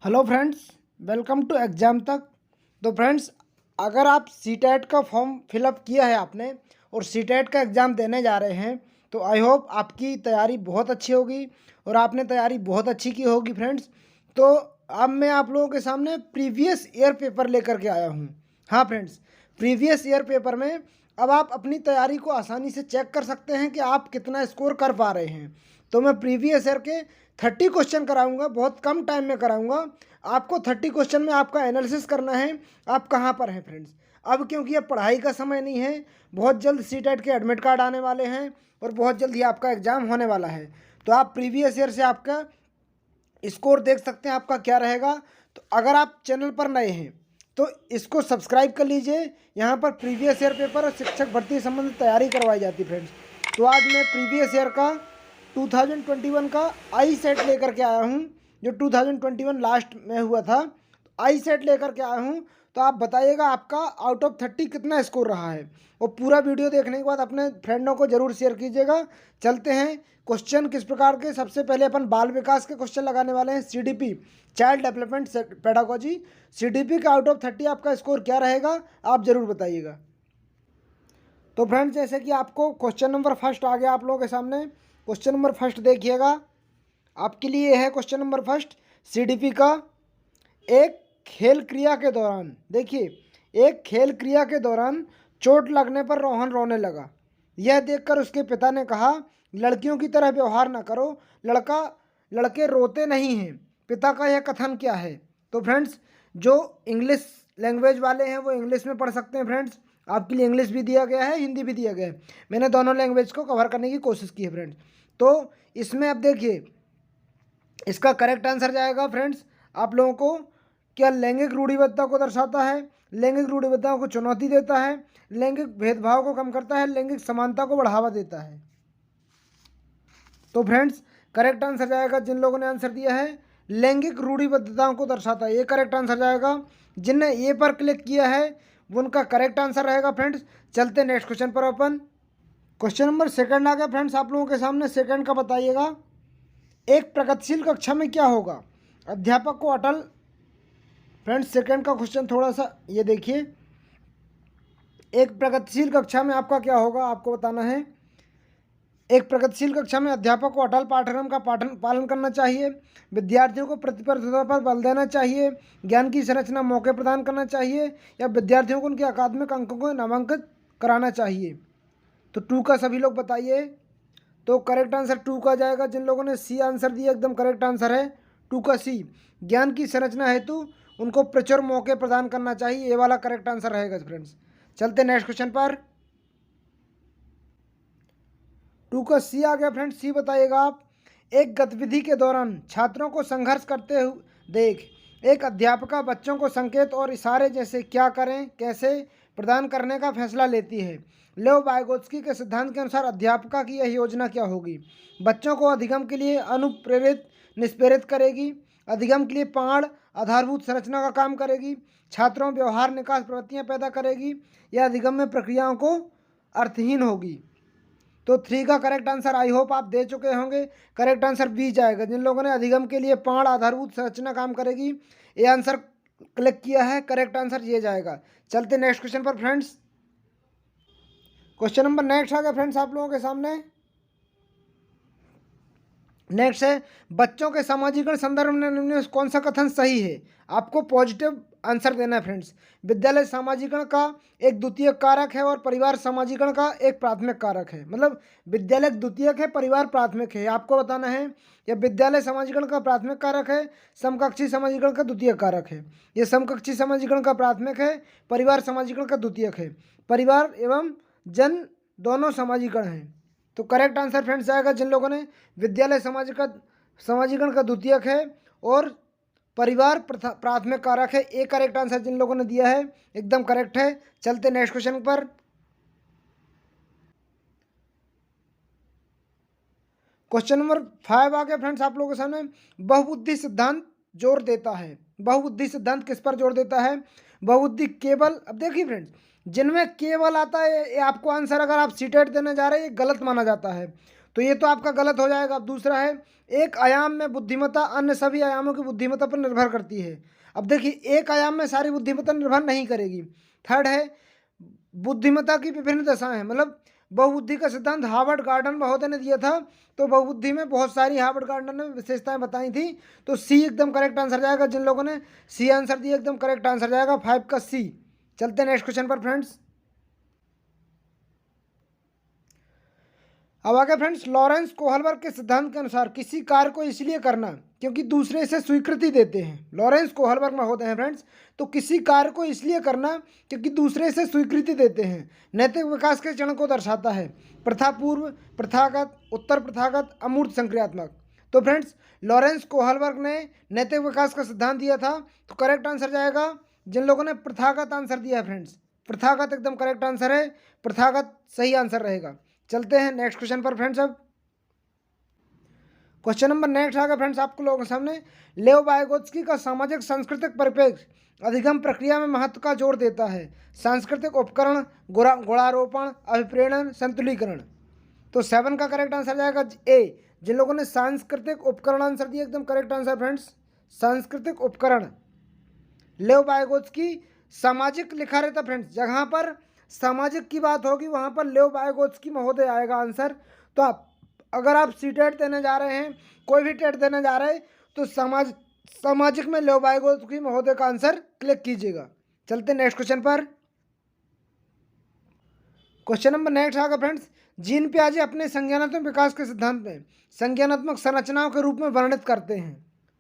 Hello friends, welcome to exam तक। तो friends, अगर आप सीटेट का फॉर्म फिलअप किया है आपने और सीटेट का एग्ज़ाम देने जा रहे हैं तो आई होप आपकी तैयारी बहुत अच्छी होगी और आपने तैयारी बहुत अच्छी की होगी फ्रेंड्स। तो अब मैं आप लोगों के सामने प्रीवियस ईयर पेपर लेकर के आया हूँ। हाँ फ्रेंड्स, प्रीवियस ईयर पेपर में अब आप अपनी तैयारी को आसानी से चेक कर सकते हैं कि आप कितना स्कोर कर पा रहे हैं। तो मैं प्रीवियस ईयर के 30 क्वेश्चन कराऊंगा, बहुत कम टाइम में कराऊंगा। आपको 30 क्वेश्चन में आपका एनालिसिस करना है आप कहाँ पर हैं फ्रेंड्स। अब क्योंकि अब पढ़ाई का समय नहीं है, बहुत जल्द सीटेट के एडमिट कार्ड आने वाले हैं और बहुत जल्द ही आपका एग्ज़ाम होने वाला है। तो आप प्रीवियस ईयर से आपका स्कोर देख सकते हैं आपका क्या रहेगा। तो अगर आप चैनल पर नए हैं तो इसको सब्सक्राइब कर लीजिए। यहाँ पर प्रीवियस ईयर पेपर और शिक्षक भर्ती संबंधित तैयारी करवाई जाती है फ्रेंड्स। तो आज मैं प्रीवियस ईयर का 2021 का आई सेट लेकर के आया हूँ, जो 2021 लास्ट में हुआ था। तो आई सेट लेकर के आया हूँ। तो आप बताइएगा आपका आउट ऑफ 30 कितना स्कोर रहा है। और पूरा वीडियो देखने के बाद अपने फ्रेंडों को ज़रूर शेयर कीजिएगा। चलते हैं क्वेश्चन किस प्रकार के। सबसे पहले अपन बाल विकास के क्वेश्चन लगाने वाले हैं। CDP, child development pedagogy, CDP का आउट ऑफ 30 आपका स्कोर क्या रहेगा, आप ज़रूर बताइएगा। तो फ्रेंड्स, जैसे कि आपको क्वेश्चन नंबर फर्स्ट आ गया आप लोगों के सामने। क्वेश्चन नंबर फर्स्ट देखिएगा, आपके लिए है क्वेश्चन नंबर फर्स्ट। सीडीपी का एक खेल क्रिया के दौरान, देखिए, एक खेल क्रिया के दौरान चोट लगने पर रोहन रोने लगा। यह देखकर उसके पिता ने कहा, लड़कियों की तरह व्यवहार न करो, लड़के रोते नहीं हैं। पिता का यह कथन क्या है? तो फ्रेंड्स, जो इंग्लिश लैंग्वेज वाले हैं वो इंग्लिश में पढ़ सकते हैं फ्रेंड्स। आपके लिए इंग्लिश भी दिया गया है, हिंदी भी दिया गया है। मैंने दोनों लैंग्वेज को कवर करने की कोशिश की है फ्रेंड्स। तो इसमें अब देखिए, इसका करेक्ट आंसर जाएगा फ्रेंड्स आप लोगों को, क्या लैंगिक रूढ़िबद्धता को दर्शाता है, लैंगिक रूढ़िबद्धता को चुनौती देता है, लैंगिक भेदभाव को कम करता है, लैंगिक समानता को बढ़ावा देता है। तो फ्रेंड्स, करेक्ट आंसर जाएगा, जिन लोगों ने आंसर दिया है लैंगिक रूढ़िबद्धताओं को दर्शाता है, ये करेक्ट आंसर जाएगा। जिनने ए पर क्लिक किया है वो उनका करेक्ट आंसर रहेगा फ्रेंड्स। चलते नेक्स्ट क्वेश्चन पर अपन। क्वेश्चन नंबर सेकंड आ गया फ्रेंड्स आप लोगों के सामने। सेकंड का बताइएगा, एक प्रगतिशील कक्षा में क्या होगा? अध्यापक को अटल, फ्रेंड्स सेकंड का क्वेश्चन थोड़ा सा ये देखिए, एक प्रगतिशील कक्षा में आपका क्या होगा, आपको बताना है। एक प्रगतिशील कक्षा में अध्यापक को अटल पाठ्यक्रम का पालन करना चाहिए, विद्यार्थियों को प्रतिस्पर्धा पर बल देना चाहिए, ज्ञान की संरचना मौके प्रदान करना चाहिए, या विद्यार्थियों को उनके अकादमिक अंकों को नामांकित कराना चाहिए। तो 2 का सभी लोग बताइए। तो करेक्ट आंसर 2 का जाएगा। जिन लोगों ने सी आंसर दिया एकदम करेक्ट आंसर है 2 का सी, ज्ञान की संरचना हेतु उनको प्रचुर मौके प्रदान करना चाहिए, ये वाला करेक्ट आंसर रहेगा फ्रेंड्स। चलते नेक्स्ट क्वेश्चन पर। 2 का सी आ गया फ्रेंड्स। सी बताइएगा आप, एक गतिविधि के दौरान छात्रों को संघर्ष करते हुए देख एक अध्यापिका बच्चों को संकेत और इशारे जैसे क्या करें कैसे प्रदान करने का फैसला लेती है। लेव वाइगोत्स्की के सिद्धांत के अनुसार अध्यापिका की यह योजना क्या होगी? बच्चों को अधिगम के लिए अनुप्रेरित निष्प्रेरित करेगी, अधिगम के लिए पाण आधारभूत संरचना का काम करेगी, छात्रों में व्यवहार निकास प्रवृत्तियाँ पैदा करेगी, या अधिगम में प्रक्रियाओं को अर्थहीन होगी। तो 3 का करेक्ट आंसर आई होप आप दे चुके होंगे। करेक्ट आंसर बी जाएगा। जिन लोगों ने अधिगम के लिए पाण आधारभूत संरचना काम करेगी, ये आंसर क्लिक किया है, करेक्ट आंसर ये जाएगा। चलते नेक्स्ट क्वेश्चन पर फ्रेंड्स। क्वेश्चन नंबर नेक्स्ट आ गया फ्रेंड्स आप लोगों के सामने। नेक्स्ट है, बच्चों के समाजीकरण संदर्भ में निम्न में कौन सा कथन सही है? आपको पॉजिटिव आंसर देना है फ्रेंड्स। विद्यालय समाजीकरण का एक द्वितीयक कारक है और परिवार समाजीकरण का एक प्राथमिक कारक है। मतलब विद्यालय द्वितीयक है, परिवार प्राथमिक है, आपको बताना है। या विद्यालय समाजीकरण का प्राथमिक कारक है, समकक्षी समाजीकरण का द्वितीयक कारक है। ये समकक्षी समाजीकरण का प्राथमिक है, परिवार समाजीकरण का द्वितीयक है। परिवार एवं जन दोनों समाजीकरण हैं। तो करेक्ट आंसर फ्रेंड्स आएगा, जिन लोगों ने विद्यालय समाजीकरण का द्वितीयक है और परिवार प्राथमिक कारक है, एक करेक्ट आंसर जिन लोगों ने दिया है एकदम करेक्ट है। चलते नेक्स्ट क्वेश्चन पर। क्वेश्चन नंबर 5 आ गया फ्रेंड्स आप लोगों के सामने। बहुबुद्धि सिद्धांत जोर देता है, बहुबुद्धि सिद्धांत किस पर जोर देता है? बहुबुद्धि केवल, अब देखिए फ्रेंड्स, जिनमें केवल आता है ये आपको आंसर, अगर आप सीटेट देने जा रहे हैं ये गलत माना जाता है। तो ये तो आपका गलत हो जाएगा। अब दूसरा है, एक आयाम में बुद्धिमत्ता अन्य सभी आयामों की बुद्धिमत्ता पर निर्भर करती है। अब देखिए, एक आयाम में सारी बुद्धिमत्ता निर्भर नहीं करेगी। थर्ड है, बुद्धिमत्ता की विभिन्न दशाएं हैं, मतलब बहुबुद्धि का सिद्धांत हार्वर्ड गार्डन महोदय ने दिया था। तो बहुबुद्धि में बहुत सारी हार्वर्ड गार्डन ने विशेषताएं बताई थी। तो सी एकदम करेक्ट आंसर जाएगा। जिन लोगों ने सी आंसर दिया एकदम करेक्ट आंसर जाएगा 5 का सी। चलते हैं नेक्स्ट क्वेश्चन पर फ्रेंड्स। अब आगे फ्रेंड्स, लॉरेंस कोहलबर्ग के सिद्धांत के अनुसार किसी कार्य को इसलिए करना क्योंकि दूसरे इसे स्वीकृति देते हैं। लॉरेंस कोहलबर्ग में होते हैं फ्रेंड्स। तो किसी कार्य को इसलिए करना क्योंकि दूसरे इसे स्वीकृति देते हैं नैतिक विकास के चरण को दर्शाता है। प्रथापूर्व, प्रथागत, उत्तर प्रथागत, अमूर्त, संक्रियात्मक। तो फ्रेंड्स, लॉरेंस कोहलबर्ग ने नैतिक विकास का सिद्धांत दिया था। तो करेक्ट आंसर जाएगा जिन लोगों ने प्रथागत आंसर दिया है फ्रेंड्स। प्रथागत एकदम करेक्ट आंसर है। प्रथागत सही आंसर रहेगा। चलते हैं नेक्स्ट क्वेश्चन पर फ्रेंड्स। अब क्वेश्चन नंबर नेक्स्ट आ गया फ्रेंड्स आपको लोगों के सामने। लेव वाइगोत्स्की का सामाजिक सांस्कृतिक परिप्रेक्ष्य अधिगम प्रक्रिया में महत्व का जोर देता है। सांस्कृतिक उपकरण, गुणारोपण, अभिप्रेरण, संतुलीकरण। तो 7 का करेक्ट आंसर जाएगा ए। जिन लोगों ने सांस्कृतिक उपकरण आंसर दिया एकदम करेक्ट आंसर फ्रेंड्स। सांस्कृतिक उपकरण। लेव वाइगोत्स्की सामाजिक लिखा रहता फ्रेंड्स, जहाँ पर सामाजिक की बात होगी वहाँ पर लेव वाइगोत्स्की महोदय आएगा आंसर। तो आप अगर आप सीटेट देने जा रहे हैं, कोई भी टेट देने जा रहे हैं, तो सामाजिक में लेव वाइगोत्स्की महोदय का आंसर क्लिक कीजिएगा। चलते नेक्स्ट क्वेश्चन पर। क्वेश्चन नंबर नेक्स्ट आएगा फ्रेंड्स। जीन पियाजे अपने संज्ञानात्मक विकास के सिद्धांत में संज्ञानात्मक संरचनाओं के रूप में वर्णित करते हैं।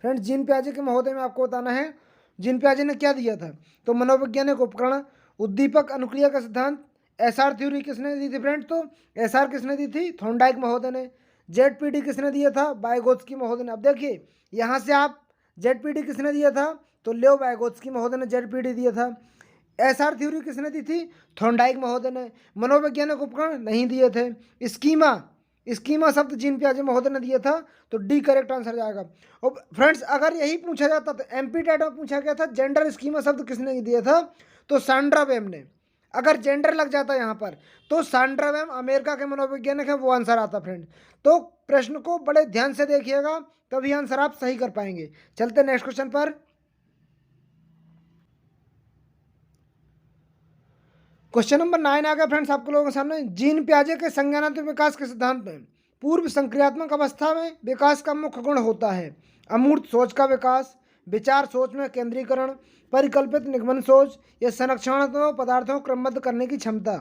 फ्रेंड्स, जीन पियाजे के महोदय में आपको बताना है जीन पियाजे ने क्या दिया था। तो मनोवैज्ञानिक उपकरण, उद्दीपक अनुक्रिया का सिद्धांत, एसआर थ्योरी किसने दी थी फ्रेंड्स। तो एसआर किसने दी थी, थॉर्नडाइक महोदय ने। जेडपीडी किसने दिया था, वाइगोत्स्की महोदय ने। अब देखिए यहाँ से आप जेडपीडी किसने दिया था, तो लेव वाइगोत्स्की महोदय ने जेडपीडी दिया था। एसआर थ्योरी किसने दी थी, थॉर्नडाइक महोदय ने। मनोवैज्ञानिक उपकरण नहीं दिए थे। स्कीमा शब्द जीन पियाजे महोदय ने दिया था। तो डी करेक्ट आंसर जाएगा। और फ्रेंड्स, अगर यही पूछा जाता तो एमपी टेट में पूछा गया था जेंडर स्कीमा शब्द किसने दिया था, तो सांड्रा वेम ने। अगर जेंडर लग जाता यहाँ पर तो सांड्रा वेम अमेरिका के मनोवैज्ञानिक है, वो आंसर आता फ्रेंड। तो प्रश्न को बड़े ध्यान से देखिएगा, तभी आंसर आप सही कर पाएंगे। चलते नेक्स्ट क्वेश्चन पर। क्वेश्चन नंबर 9 आ गया फ्रेंड्स आपको लोगों के सामने। जीन पियाजे के संज्ञानात्मक विकास के सिद्धांत में पूर्व संक्रियात्मक अवस्था में विकास का मुख्य गुण होता है अमूर्त सोच का विकास, विचार सोच में केंद्रीकरण, परिकल्पित निगमन सोच या संरक्षणात्मक पदार्थों को क्रमबद्ध करने की क्षमता।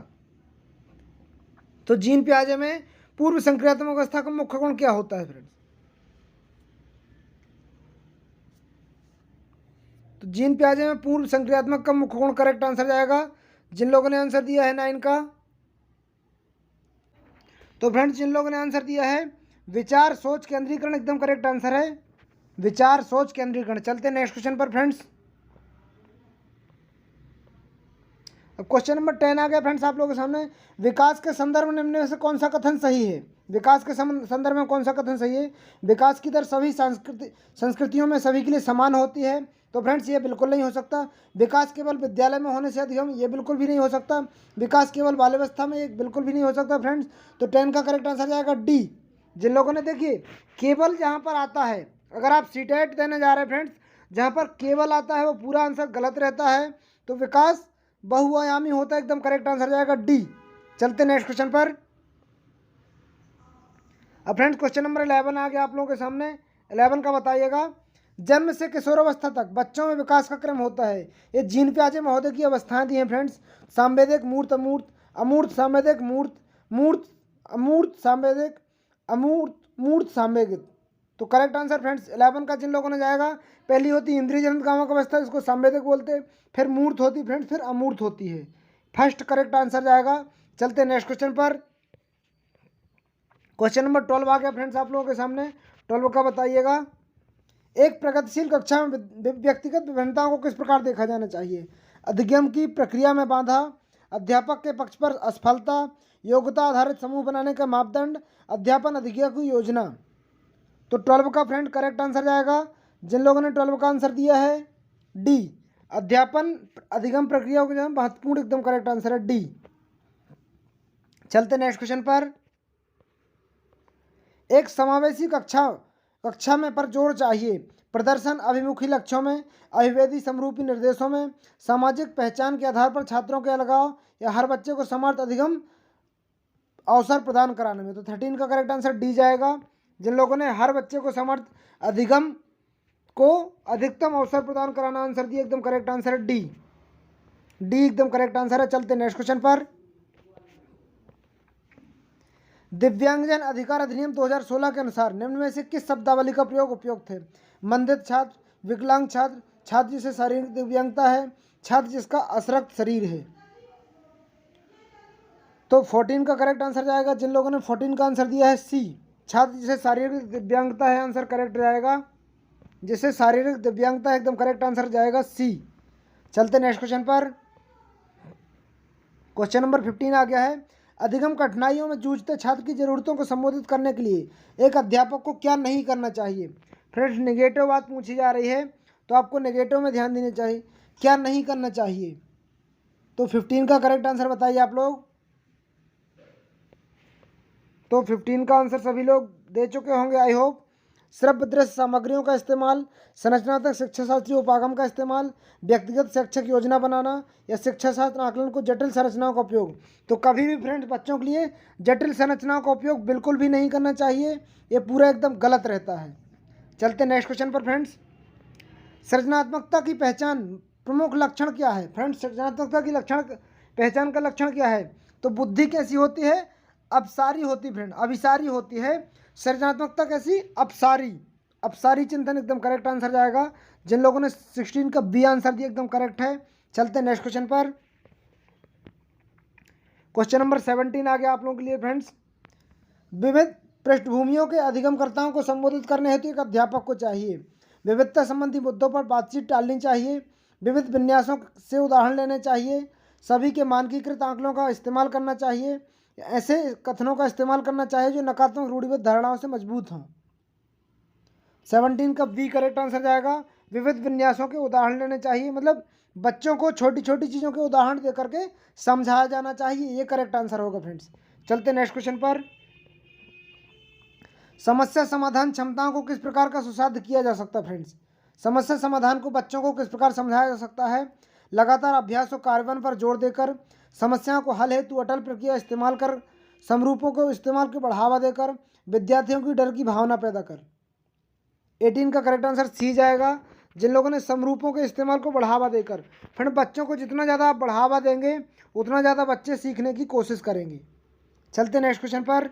तो जीन पियाजे में पूर्व संक्रियात्मक अवस्था का मुख्य गुण क्या होता है फ्रेंड्स। तो जीन पियाजे में पूर्व संक्रियात्मक का मुख्य गुण करेक्ट आंसर जाएगा जिन लोगों ने आंसर दिया है 9 का। तो फ्रेंड्स, जिन लोगों ने आंसर दिया है विचार सोच केंद्रीकरण एकदम करेक्ट आंसर है, विचार सोच केंद्रीकरण। चलते हैं नेक्स्ट क्वेश्चन पर फ्रेंड्स। अब क्वेश्चन नंबर 10 आ गया फ्रेंड्स आप लोगों के सामने। विकास के संदर्भ में निम्न में से कौन सा कथन सही है। विकास के संदर्भ में कौन सा कथन सही है। विकास की दर सभी संस्कृतियों में सभी के लिए समान होती है। तो फ्रेंड्स, ये बिल्कुल नहीं हो सकता। विकास केवल विद्यालय में होने से अधिगम, ये बिल्कुल भी नहीं हो सकता। विकास केवल बाल्यावस्था में, ये बिल्कुल भी नहीं हो सकता फ्रेंड्स। तो 10 का करेक्ट आंसर जाएगा डी। जिन लोगों ने देखिए केवल जहाँ पर आता है, अगर आप सीटेट देने जा रहे हैं फ्रेंड्स, जहाँ पर केवल आता है वो पूरा आंसर गलत रहता है। तो विकास बहुआयामी होता है, एकदम करेक्ट आंसर जाएगा डी। चलते नेक्स्ट क्वेश्चन पर। अब फ्रेंड्स, क्वेश्चन नंबर 11 आ गया आप लोगों के सामने। 11 का बताइएगा। जन्म से किशोरावस्था तक बच्चों में विकास का क्रम होता है। ये जीन पियाजे महोदय की अवस्थाएं दी हैं फ्रेंड्स। सांवेदिक, मूर्त, अमूर्त, अमूर्त सांवेदिक, मूर्त, मूर्त अमूर्त सांवेदिक, अमूर्त मूर्त सांवेदिक। तो करेक्ट आंसर फ्रेंड्स 11 का जिन लोगों ने जाएगा, पहली होती इंद्रिय जनित कामक अवस्था, इसको सांवेदिक बोलते हैं, फिर मूर्त होती फ्रेंड्स, फिर अमूर्त होती है। फर्स्ट करेक्ट आंसर जाएगा। चलते नेक्स्ट क्वेश्चन पर। क्वेश्चन नंबर 12 आ गया फ्रेंड्स आप लोगों के सामने। 12 का बताइएगा। एक प्रगतिशील कक्षा में व्यक्तिगत विभिन्नताओं को किस प्रकार देखा जाना चाहिए। अधिगम की प्रक्रिया में बाधा, अध्यापक के पक्ष पर असफलता, योग्यता आधारित समूह बनाने का मापदंड, अध्यापन अधिगम की योजना। तो 12 का फ्रेंड करेक्ट आंसर जाएगा जिन लोगों ने 12 का आंसर दिया है डी। अध्यापन अधिगम प्रक्रिया को महत्वपूर्ण एकदम करेक्ट आंसर है डी। चलते नेक्स्ट क्वेश्चन पर। एक समावेशी कक्षा में पर जोर चाहिए। प्रदर्शन अभिमुखी लक्ष्यों में, अभिवेदी समरूपी निर्देशों में, सामाजिक पहचान के आधार पर छात्रों के अलगाव या हर बच्चे को समर्थ अधिगम अवसर प्रदान कराने में। तो 13 का करेक्ट आंसर डी जाएगा। जिन लोगों ने हर बच्चे को समर्थ अधिगम को अधिकतम अवसर प्रदान कराना आंसर दिया, एकदम करेक्ट आंसर है डी। डी एकदम करेक्ट आंसर है। चलते नेक्स्ट क्वेश्चन पर। दिव्यांगजन अधिकार अधिनियम 2016 के अनुसार निम्न में से किस शब्दावली का प्रयोग उपयुक्त है? मंदित छात्र, विकलांग छात्र, छात्र जिसे शारीरिक दिव्यांगता है, छात्र जिसका असरक्त शरीर है। तो 14 का करेक्ट आंसर जाएगा। जिन लोगों ने 14 का आंसर दिया है सी, छात्र जिसे शारीरिक दिव्यांगता है, आंसर करेक्ट जाएगा। जिसे शारीरिक दिव्यांगता है, एकदम करेक्ट आंसर जाएगा सी। चलते नेक्स्ट क्वेश्चन पर। क्वेश्चन नंबर 15 आ गया है। अधिगम कठिनाइयों में जूझते छात्र की जरूरतों को संबोधित करने के लिए एक अध्यापक को क्या नहीं करना चाहिए? फ्रेंड्स, नेगेटिव बात पूछी जा रही है, तो आपको नेगेटिव में ध्यान देना चाहिए। क्या नहीं करना चाहिए? तो 15 का करेक्ट आंसर बताइए आप लोग। तो 15 का आंसर सभी लोग दे चुके होंगे, आई होप। श्रव्य दृश्य सामग्रियों का इस्तेमाल, संरचनात्मक शिक्षा शास्त्री उपागम का इस्तेमाल, व्यक्तिगत शैक्षिक योजना बनाना या शिक्षा शास्त्र आकलन को जटिल संरचनाओं का उपयोग। तो कभी भी फ्रेंड्स बच्चों के लिए जटिल संरचनाओं का उपयोग बिल्कुल भी नहीं करना चाहिए, ये पूरा एकदम गलत रहता है। चलते नेक्स्ट क्वेश्चन पर फ्रेंड्स। सृजनात्मकता की पहचान प्रमुख लक्षण क्या है? फ्रेंड्स, सृजनात्मकता की पहचान का लक्षण क्या है? तो बुद्धि कैसी होती है? अपसारी होती फ्रेंड, अभिसारी होती है। सृजनात्मकता कैसी? अपसारी चिंतन, एकदम करेक्ट आंसर जाएगा। जिन लोगों ने 16 का बी आंसर दिया, एकदम करेक्ट है। चलते नेक्स्ट क्वेश्चन पर। क्वेश्चन नंबर 17 आ गया आप लोगों के लिए फ्रेंड्स। विविध पृष्ठभूमियों के अधिगमकर्ताओं को संबोधित करने हेतु एक अध्यापक को चाहिए। विविधता संबंधी मुद्दों पर बातचीत टालनी चाहिए। विविध विन्यासों से उदाहरण लेने चाहिए। सभी के मानकीकृत आंकड़ों का इस्तेमाल करना चाहिए। ऐसे कथनों का इस्तेमाल करना चाहिए जो नकारात्मक रूढ़िबद्ध धारणाओं से मजबूत हों। 17 का बी करेक्ट आंसर जाएगा। विविध विन्यासों के उदाहरण लेने चाहिए, मतलब बच्चों को छोटी छोटी चीज़ों के उदाहरण दे करके समझाया जाना चाहिए, ये करेक्ट आंसर होगा फ्रेंड्स। चलते नेक्स्ट क्वेश्चन पर। समस्या समाधान क्षमताओं को किस प्रकार का सुसाध्य किया जा सकता है? फ्रेंड्स, समस्या समाधान को बच्चों को किस प्रकार समझाया जा सकता है? लगातार अभ्यास और कार्यान्वयन पर जोर देकर, समस्याओं को हल हेतु अटल प्रक्रिया इस्तेमाल कर, समरूपों को इस्तेमाल को बढ़ावा देकर, विद्यार्थियों की डर की भावना पैदा कर। 18 का करेक्ट आंसर सी जाएगा। जिन लोगों ने समरूपों के इस्तेमाल को बढ़ावा देकर, फ्रेंड बच्चों को जितना ज़्यादा आप बढ़ावा देंगे उतना ज़्यादा बच्चे सीखने की कोशिश करेंगे। चलते नेक्स्ट क्वेश्चन पर।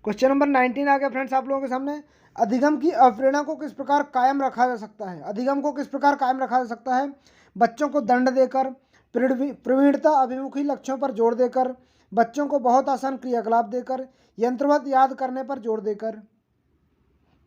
क्वेश्चन नंबर 19 आ गया फ्रेंड्स आप लोगों के सामने। अधिगम की अवप्रेरणा को किस प्रकार कायम रखा जा सकता है? अधिगम को किस प्रकार कायम रखा जा सकता है? बच्चों को दंड देकर, प्रवीणता अभिमुखी लक्ष्यों पर जोर देकर, बच्चों को बहुत आसान क्रियाकलाप देकर, यंत्रवत याद करने पर जोर देकर।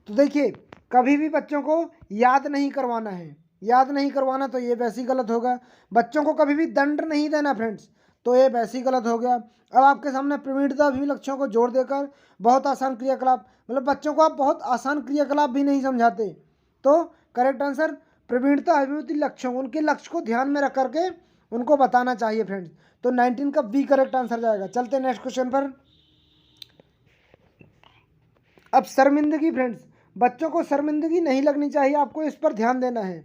तो देखिए, कभी भी बच्चों को याद नहीं करवाना है, याद नहीं करवाना तो ये वैसे ही गलत होगा। बच्चों को कभी भी दंड नहीं देना फ्रेंड्स, तो ये वैसे ही गलत हो गया। अब आपके सामने प्रवीणता अभिमुखी लक्ष्यों को जोर देकर बहुत आसान क्रियाकलाप, मतलब बच्चों को आप बहुत आसान क्रियाकलाप भी नहीं समझाते, तो करेक्ट आंसर प्रवीणता अभिमुखी लक्ष्यों, उनके लक्ष्य को ध्यान में रख करके उनको बताना चाहिए फ्रेंड्स। तो 19 का बी करेक्ट आंसर जाएगा। चलते नेक्स्ट क्वेश्चन पर। अब शर्मिंदगी फ्रेंड्स, बच्चों को शर्मिंदगी नहीं लगनी चाहिए, आपको इस पर ध्यान देना है।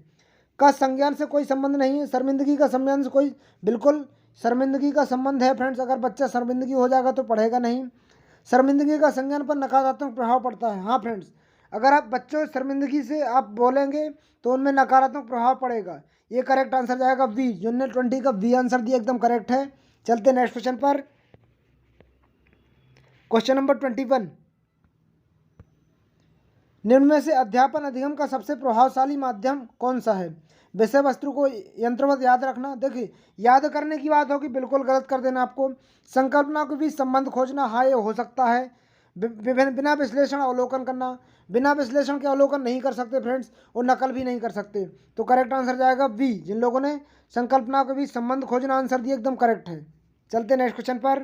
का संज्ञान से कोई संबंध नहीं है, शर्मिंदगी का संज्ञान से कोई, बिल्कुल शर्मिंदगी का संबंध है फ्रेंड्स। अगर बच्चा शर्मिंदगी हो जाएगा तो पढ़ेगा नहीं। शर्मिंदगी का संज्ञान पर नकारात्मक प्रभाव पड़ता है। हाँ फ्रेंड्स, अगर आप बच्चों शर्मिंदगी से आप बोलेंगे तो उनमें नकारात्मक प्रभाव पड़ेगा, ये करेक्ट आंसर जाएगा बी। यूनिट 20 का बी आंसर दिया, एकदम करेक्ट है। चलते नेक्स्ट क्वेश्चन पर। Question number 21। निम्न में से अध्यापन अधिगम का सबसे प्रभावशाली माध्यम कौन सा है? विषय वस्तु को यंत्रवत याद रखना, देखिए याद करने की बात होगी, बिल्कुल गलत कर देना आपको। संकल्पना के बीच संबंध खोजना, हाँ ये हो सकता है। बिना विश्लेषण अवलोकन करना, बिना विश्लेषण के अवलोकन नहीं कर सकते फ्रेंड्स, और नकल भी नहीं कर सकते, तो करेक्ट आंसर जाएगा बी। जिन लोगों ने संकल्पना के बीच संबंध खोजना आंसर दिया, एकदम करेक्ट है। चलते नेक्स्ट क्वेश्चन पर।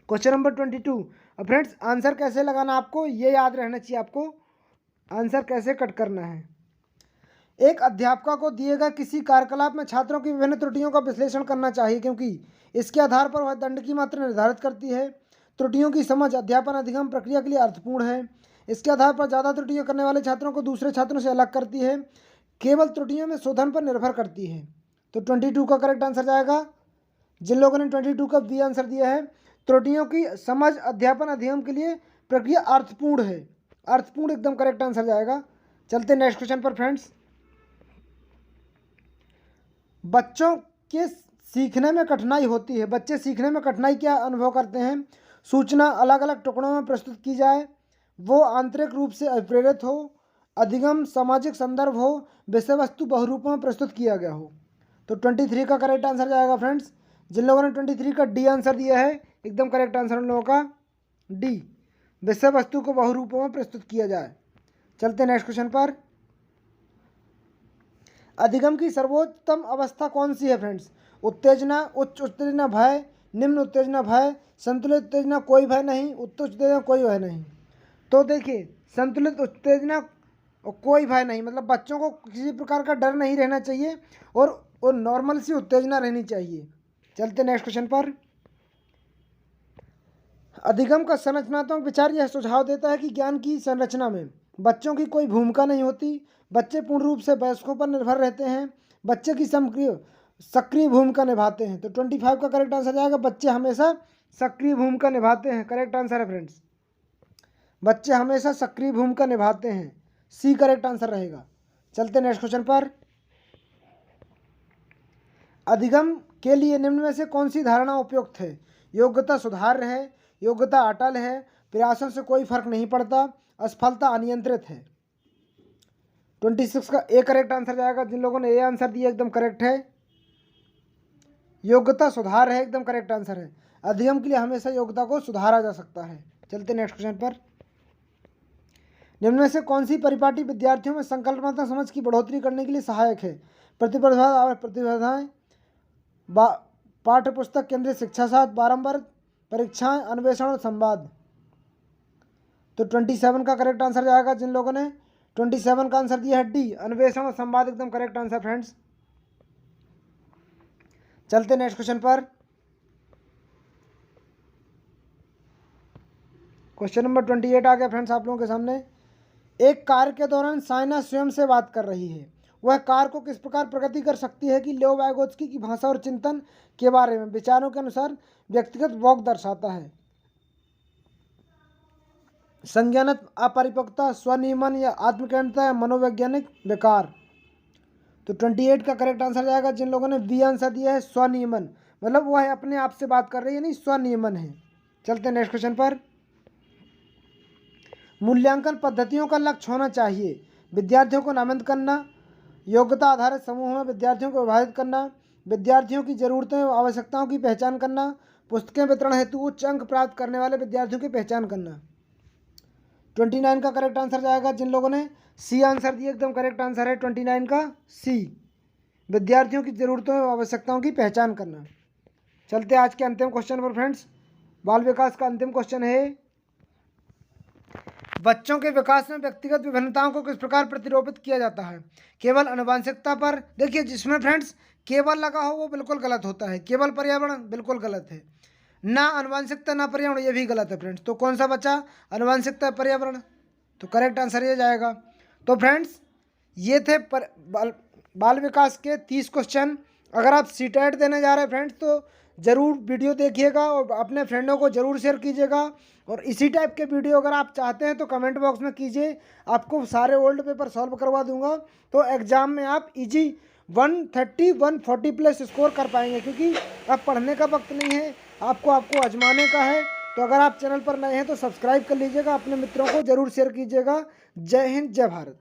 Question number 22। अब फ्रेंड्स आंसर कैसे लगाना आपको ये याद रहना चाहिए, आपको आंसर कैसे कट करना है। एक अध्यापक को दिए गए किसी कार्यकलाप में छात्रों की विभिन्न त्रुटियों का विश्लेषण करना चाहिए, क्योंकि इसके आधार पर वह दंड की मात्रा निर्धारित करती है। त्रुटियों की समझ अध्यापन अधिगम प्रक्रिया के लिए अर्थपूर्ण है। इसके आधार पर ज़्यादा त्रुटियां करने वाले छात्रों को दूसरे छात्रों से अलग करती है। केवल त्रुटियों में शोधन पर निर्भर करती है। तो 22 का करेक्ट आंसर जाएगा। जिन लोगों ने 22 का बी आंसर दिया है, त्रुटियों की समझ अध्यापन अधिगम के लिए प्रक्रिया अर्थपूर्ण है। अर्थपूर्ण एकदम करेक्ट आंसर जाएगा। चलते नेक्स्ट क्वेश्चन पर फ्रेंड्स। बच्चों के सीखने में कठिनाई होती है। बच्चे सीखने में कठिनाई क्या अनुभव करते हैं? सूचना अलग अलग टुकड़ों में प्रस्तुत की जाए, वो आंतरिक रूप से अप्रेरित हो, अधिगम सामाजिक संदर्भ हो, विषय वस्तु बहुरूपों में प्रस्तुत किया गया हो। तो 23 का करेक्ट आंसर जाएगा फ्रेंड्स। जिन लोगों ने 23 का डी आंसर दिया है, एकदम करेक्ट आंसर उन लोगों का डी, विषय वस्तु को बहुरूपों में प्रस्तुत किया जाए। चलते नेक्स्ट क्वेश्चन पर। अधिगम की सर्वोत्तम अवस्था कौन सी है फ्रेंड्स? उत्तेजना, उच्च उत्तेजना भय, निम्न उत्तेजना भय, संतुलित उत्तेजना कोई भय नहीं, उच्च उत्तेजना कोई भय नहीं। तो देखिए, संतुलित उत्तेजना और कोई भय नहीं, मतलब बच्चों को किसी प्रकार का डर नहीं रहना चाहिए और नॉर्मल सी उत्तेजना रहनी चाहिए। चलते नेक्स्ट क्वेश्चन पर। अधिगम का संरचनात्मक विचार यह सुझाव देता है कि ज्ञान की संरचना में बच्चों की कोई भूमिका नहीं होती। बच्चे पूर्ण रूप से वयस्कों पर निर्भर रहते हैं। बच्चे की सक्रिय भूमिका निभाते हैं। तो 25 का करेक्ट आंसर जाएगा। बच्चे हमेशा सक्रिय भूमिका निभाते हैं, करेक्ट आंसर है फ्रेंड्स। बच्चे हमेशा सक्रिय भूमिका निभाते हैं, सी करेक्ट आंसर रहेगा। चलते नेक्स्ट क्वेश्चन पर। अधिगम के लिए निम्न में से कौन सी धारणा उपयुक्त है? योग्यता सुधार है, योग्यता अटल है, प्रयासों से कोई फर्क नहीं पड़ता, असफलता अनियंत्रित है। 26 का ए करेक्ट आंसर जाएगा। जिन लोगों ने ए आंसर दिया एकदम करेक्ट है। योग्यता सुधार है, एकदम करेक्ट आंसर है। अधिगम के लिए हमेशा योग्यता को सुधारा जा सकता है। चलते नेक्स्ट क्वेश्चन पर। निम्न में से कौन सी परिपाटी विद्यार्थियों में संकल्पनात्मक समझ की बढ़ोतरी करने के लिए सहायक है? प्रतिस्पर्धाएं, पाठ्य पुस्तक केंद्रित शिक्षा शास्त्र, बारंबार परीक्षाएं, अन्वेषण और संवाद। तो 27 का करेक्ट आंसर जाएगा। जिन लोगों ने 27 का आंसर दिया है डी, अन्वेषण और संवाद, एकदम करेक्ट आंसर फ्रेंड्स। चलते नेक्स्ट क्वेश्चन पर। क्वेश्चन नंबर 28 आ गया फ्रेंड्स आप लोगों के सामने। एक कार्य के दौरान साइना स्वयं से बात कर रही है। वह कार्य को किस प्रकार प्रगति कर सकती है कि लेओ वाइगोत्स्की की भाषा और चिंतन के बारे में विचारों के अनुसार व्यक्तिगत वॉक दर्शाता है। संज्ञानत अपरिपक्वता, स्वनियमन या आत्मकेंद्रितता या मनोवैज्ञानिक विकार। तो 28 का करेक्ट आंसर जाएगा। जिन लोगों ने बी आंसर दिया है स्वनियमन, मतलब वह अपने आप से बात कर रही है, नहीं स्वनियमन है। चलते नेक्स्ट क्वेश्चन पर। मूल्यांकन पद्धतियों का लक्ष्य होना चाहिए विद्यार्थियों को नामांकित करना, योग्यता आधारित समूहों में विद्यार्थियों को विभाजित करना, विद्यार्थियों की जरूरतें और आवश्यकताओं की पहचान करना, पुस्तकें वितरण हेतु उच्च अंक प्राप्त करने वाले विद्यार्थियों की पहचान करना। 29 का करेक्ट आंसर जाएगा। जिन लोगों ने सी आंसर दिया एकदम करेक्ट आंसर है 29 का सी, विद्यार्थियों की जरूरतों और आवश्यकताओं की पहचान करना। चलते आज के अंतिम क्वेश्चन पर फ्रेंड्स। बाल विकास का अंतिम क्वेश्चन है, बच्चों के विकास में व्यक्तिगत विभिन्नताओं को किस प्रकार प्रतिरोपित किया जाता है? केवल आनुवंशिकता पर। देखिए, जिसमें फ्रेंड्स केवल लगा हो वो बिल्कुल गलत होता है। केवल पर्यावरण बिल्कुल गलत है, ना आनुवंशिकता ना पर्यावरण, ये भी गलत है फ्रेंड्स। तो कौन सा बचा? आनुवंशिकता पर्यावरण। तो करेक्ट आंसर ये जाएगा। तो फ्रेंड्स ये थे बाल विकास के 30 क्वेश्चन। अगर आप सीटेट देने जा रहे हैं फ्रेंड्स तो ज़रूर वीडियो देखिएगा और अपने फ्रेंडों को ज़रूर शेयर कीजिएगा। और इसी टाइप के वीडियो अगर आप चाहते हैं तो कमेंट बॉक्स में कीजिए, आपको सारे ओल्ड पेपर सॉल्व करवा दूंगा। तो एग्ज़ाम में आप इजी 130 140 प्लस स्कोर कर पाएंगे, क्योंकि अब पढ़ने का वक्त नहीं है, आपको आजमाने का है। तो अगर आप चैनल पर नए हैं तो सब्सक्राइब कर लीजिएगा, अपने मित्रों को ज़रूर शेयर कीजिएगा। जय हिंद, जय भारत।